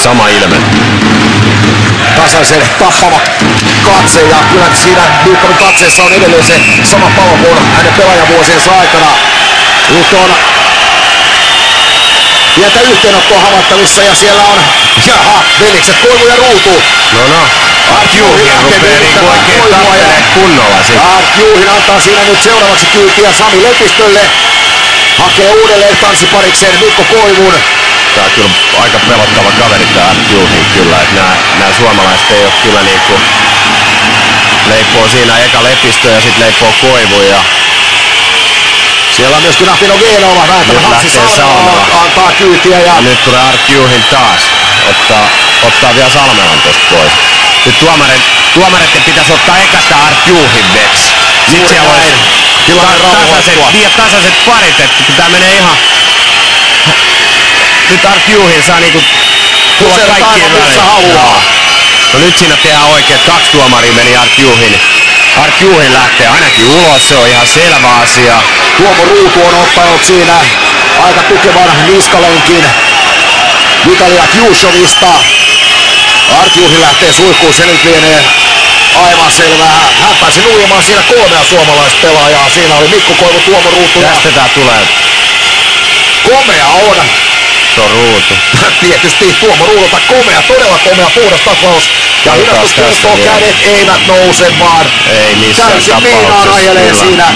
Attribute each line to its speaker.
Speaker 1: sama ilme.
Speaker 2: Tasaisen tappava katse ja kyllä siinä Nykkarin katseessa on edelleen se sama palo kuin hänen pelaajavuosiensa aikana. Nyt on pientä yhteenottoa havaittavissa ja siellä on velikset Koivu ja Ruutu.
Speaker 1: No. Art Juhin rupee niinku oikein tappelee kunnolla sit.
Speaker 2: Art Juhin antaa siinä nyt seuraavaksi kyytiä Sami Lepistölle. Hakee uudelleen tanssiparikseen Mikko Koivun.
Speaker 1: Tää on kyllä aika pelottava kaveri tää Art Juhin kyllä, et nää suomalaiset ei oo kyllä niinku leipoo siinä eka Lepistö ja sit leipoo Koivu ja
Speaker 2: siellä on myöskin Afino Geenova vääntävä Hatsi Salmela antaa kyytiä ja
Speaker 1: nyt tulee Art Juhin taas ottaa vielä Salmelan tosta pois. Nyt tuomareiden pitäisi ottaa ekasta Art Juhin veks. Sit siellä olisi tasaiset parit, että tää menee ihan. Nyt Art Juhin saa niinku tulla kaikkien väliin. No nyt siinä tehdään oikein, 2 tuomaria meni Art Juhin. Art Juhin lähtee ainakin ulos, se on ihan selvä asia.
Speaker 2: Tuomo Ruutu on ottanut siinä aika tukevan niskalenkin Vitalia Kjushovista. Art Juhin lähtee suihkuun, se nyt lienee aivan selvää. Hän pääsi nuijamaan siinä 3 suomalaispelaajaa. Siinä oli Mikko Koivu, Tuomo Ruutu.
Speaker 1: Tästä tää tulee.
Speaker 2: Komea on.
Speaker 1: Se on Ruutu.
Speaker 2: Tietysti Tuomo Ruudulta komea, todella komea puhdas taklaus. Ja hidastus kertoo, kädet eivät nouse vaan
Speaker 1: ei missään
Speaker 2: täysin miinaan ajelee siinä